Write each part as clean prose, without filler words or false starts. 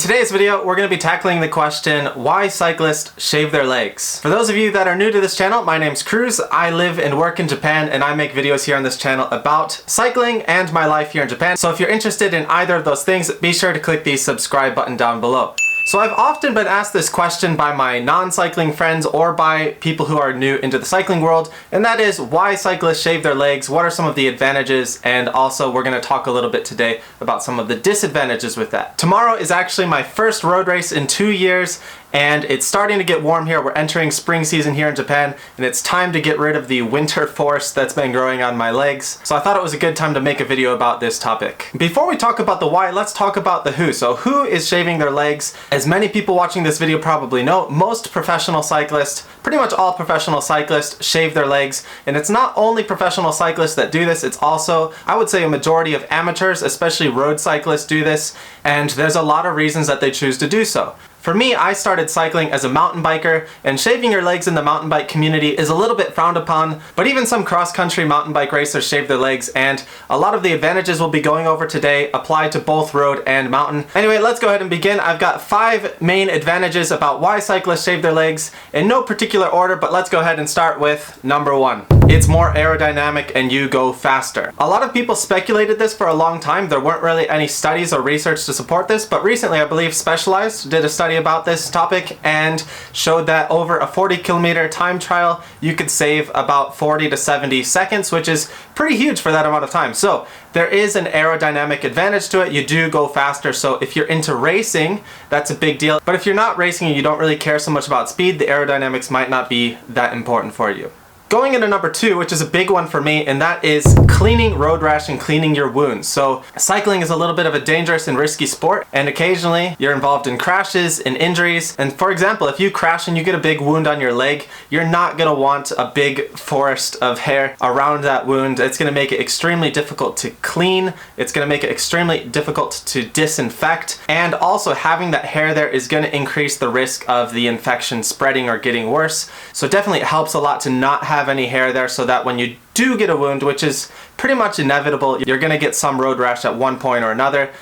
In today's video, we're going to be tackling the question, why cyclists shave their legs. For those of you that are new to this channel, my name's Cruz. I live and work in Japan, and I make videos here on this channel about cycling and my life here in Japan. So if you're interested in either of those things, be sure to click the subscribe button down below. So I've often been asked this question by my non-cycling friends or by people who are new into the cycling world, and that is why cyclists shave their legs, what are some of the advantages, and also we're going to talk a little bit today about some of the disadvantages with that. Tomorrow is actually my first road race in 2 years, and it's starting to get warm here. We're entering spring season here in Japan, and it's time to get rid of the winter forest that's been growing on my legs. So I thought it was a good time to make a video about this topic. Before we talk about the why, let's talk about the who. So who is shaving their legs? As many people watching this video probably know, most professional cyclists, pretty much all professional cyclists, shave their legs. And it's not only professional cyclists that do this, it's also, I would say, a majority of amateurs, especially road cyclists, do this. And there's a lot of reasons that they choose to do so. For me, I started cycling as a mountain biker, and shaving your legs in the mountain bike community is a little bit frowned upon, but even some cross-country mountain bike racers shave their legs, and a lot of the advantages we'll be going over today apply to both road and mountain. Anyway, let's go ahead and begin. I've got 5 main advantages about why cyclists shave their legs, in no particular order, but let's go ahead and start with number 1. It's more aerodynamic and you go faster. A lot of people speculated this for a long time. There weren't really any studies or research to support this, but recently I believe Specialized did a study about this topic and showed that over a 40-kilometer time trial you could save about 40 to 70 seconds, which is pretty huge for that amount of time. So there is an aerodynamic advantage to it. You do go faster, so if you're into racing, that's a big deal. But if you're not racing and you don't really care so much about speed, the aerodynamics might not be that important for you. Going into number 2, which is a big one for me, and that is cleaning road rash and cleaning your wounds. So cycling is a little bit of a dangerous and risky sport, and occasionally you're involved in crashes and injuries. And for example, if you crash and you get a big wound on your leg, you're not going to want a big forest of hair around that wound. It's going to make it extremely difficult to clean. It's going to make it extremely difficult to disinfect. And also having that hair there is going to increase the risk of the infection spreading or getting worse. So definitely it helps a lot to not have any hair there, so that when you do get a wound, which is pretty much inevitable, you're going to get some road rash at one point or another.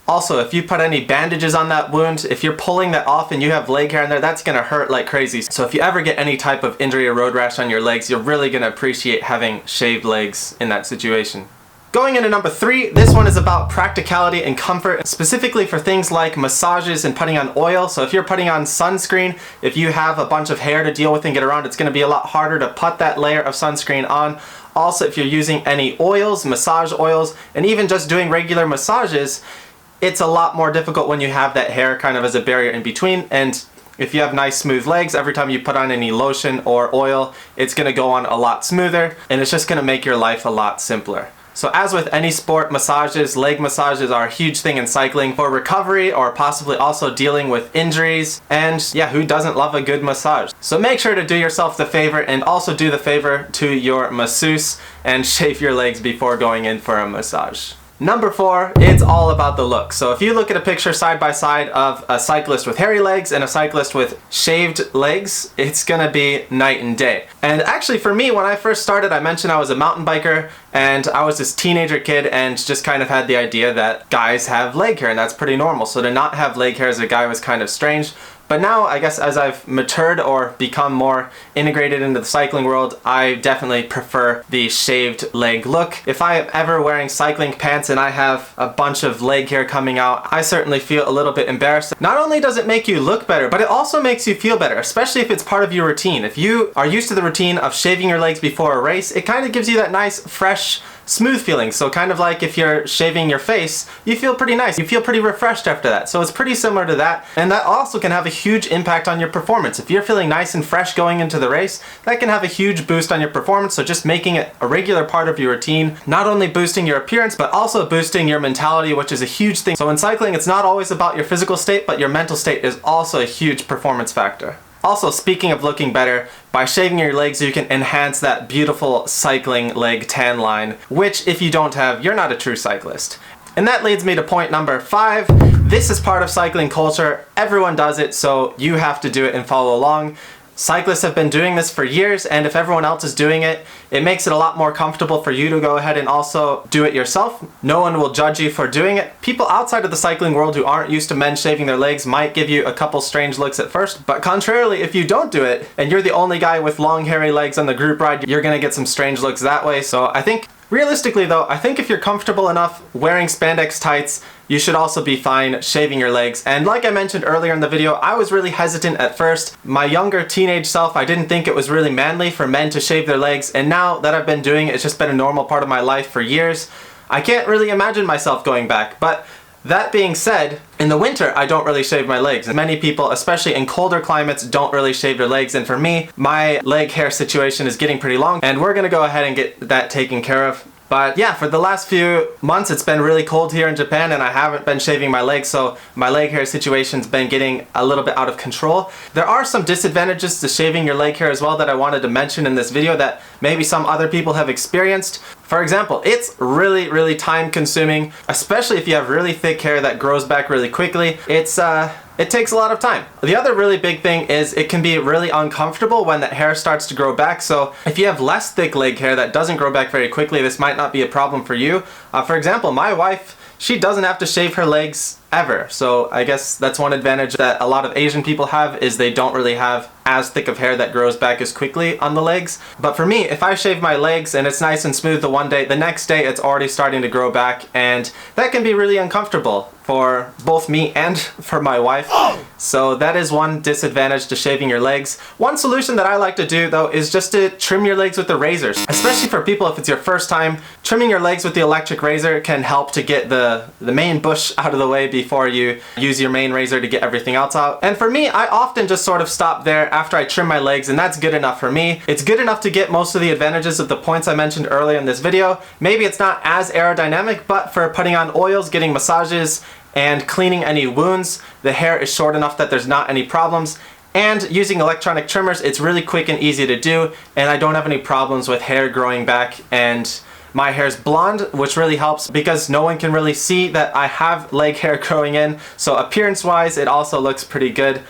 Also, if you put any bandages on that wound, if you're pulling that off and you have leg hair in there, that's going to hurt like crazy. So if you ever get any type of injury or road rash on your legs, you're really going to appreciate having shaved legs in that situation. Going into number 3, this one is about practicality and comfort, specifically for things like massages and putting on oil. So if you're putting on sunscreen, if you have a bunch of hair to deal with and get around, it's going to be a lot harder to put that layer of sunscreen on. Also, if you're using any oils, massage oils, and even just doing regular massages, it's a lot more difficult when you have that hair kind of as a barrier in between. And if you have nice smooth legs, every time you put on any lotion or oil, it's going to go on a lot smoother, and it's just going to make your life a lot simpler. So as with any sport, massages, leg massages are a huge thing in cycling for recovery or possibly also dealing with injuries. And yeah, who doesn't love a good massage? So make sure to do yourself the favor and also do the favor to your masseuse and shave your legs before going in for a massage. Number 4, it's all about the look. So if you look at a picture side by side of a cyclist with hairy legs and a cyclist with shaved legs, it's gonna be night and day. And actually for me, when I first started, I mentioned I was a mountain biker, and I was this teenager kid and just kind of had the idea that guys have leg hair, and that's pretty normal. So to not have leg hair as a guy was kind of strange. But now, I guess as I've matured or become more integrated into the cycling world, I definitely prefer the shaved leg look. If I am ever wearing cycling pants and I have a bunch of leg hair coming out, I certainly feel a little bit embarrassed. Not only does it make you look better, but it also makes you feel better, especially if it's part of your routine. If you are used to the routine of shaving your legs before a race, it kind of gives you that nice, fresh, smooth feeling. So kind of like if you're shaving your face, you feel pretty nice. You feel pretty refreshed after that. So it's pretty similar to that. And that also can have a huge impact on your performance. If you're feeling nice and fresh going into the race, that can have a huge boost on your performance. So just making it a regular part of your routine, not only boosting your appearance, but also boosting your mentality, which is a huge thing. So in cycling, it's not always about your physical state, but your mental state is also a huge performance factor. Also, speaking of looking better, by shaving your legs you can enhance that beautiful cycling leg tan line, which if you don't have, you're not a true cyclist. And that leads me to point number 5. This is part of cycling culture. Everyone does it, so you have to do it and follow along. Cyclists have been doing this for years, and if everyone else is doing it, it makes it a lot more comfortable for you to go ahead and also do it yourself. No one will judge you for doing it. People outside of the cycling world who aren't used to men shaving their legs might give you a couple strange looks at first, but contrarily, if you don't do it, and you're the only guy with long hairy legs on the group ride, you're gonna get some strange looks that way. So I think, realistically though, I think if you're comfortable enough wearing spandex tights, you should also be fine shaving your legs. And like I mentioned earlier in the video, I was really hesitant at first. My younger teenage self, I didn't think it was really manly for men to shave their legs, and now that I've been doing it, it's just been a normal part of my life for years. I can't really imagine myself going back, but that being said, in the winter, I don't really shave my legs. Many people, especially in colder climates, don't really shave their legs, and for me, my leg hair situation is getting pretty long, and we're gonna go ahead and get that taken care of. But yeah, for the last few months it's been really cold here in Japan and I haven't been shaving my legs, so my leg hair situation's been getting a little bit out of control. There are some disadvantages to shaving your leg hair as well that I wanted to mention in this video that maybe some other people have experienced. For example, it's really time consuming, especially if you have really thick hair that grows back really quickly. It takes a lot of time. The other really big thing is it can be really uncomfortable when that hair starts to grow back. So if you have less thick leg hair that doesn't grow back very quickly, this might not be a problem for you. For example, my wife, she doesn't have to shave her legs ever. So I guess that's one advantage that a lot of Asian people have, is they don't really have as thick of hair that grows back as quickly on the legs. But for me, if I shave my legs and it's nice and smooth the one day, the next day it's already starting to grow back, and that can be really uncomfortable for both me and for my wife. So that is one disadvantage to shaving your legs. One solution that I like to do though is just to trim your legs with the razors. Especially for people if it's your first time, trimming your legs with the electric razor can help to get the main bush out of the way before you use your main razor to get everything else out. And for me, I often just sort of stop there after I trim my legs, and that's good enough for me. It's good enough to get most of the advantages of the points I mentioned earlier in this video. Maybe it's not as aerodynamic, but for putting on oils, getting massages, and cleaning any wounds, the hair is short enough that there's not any problems. And using electronic trimmers, it's really quick and easy to do, and I don't have any problems with hair growing back. And my hair is blonde, which really helps because no one can really see that I have leg hair growing in. So appearance-wise, it also looks pretty good.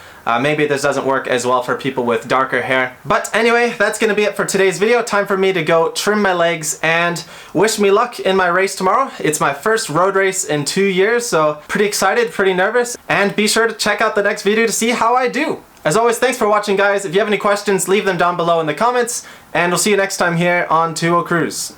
Maybe this doesn't work as well for people with darker hair. But anyway, that's gonna be it for today's video. Time for me to go trim my legs and wish me luck in my race tomorrow. It's my first road race in 2 years, so pretty excited, pretty nervous. And be sure to check out the next video to see how I do. As always, thanks for watching, guys. If you have any questions, leave them down below in the comments, and we'll see you next time here on 20 Cruise.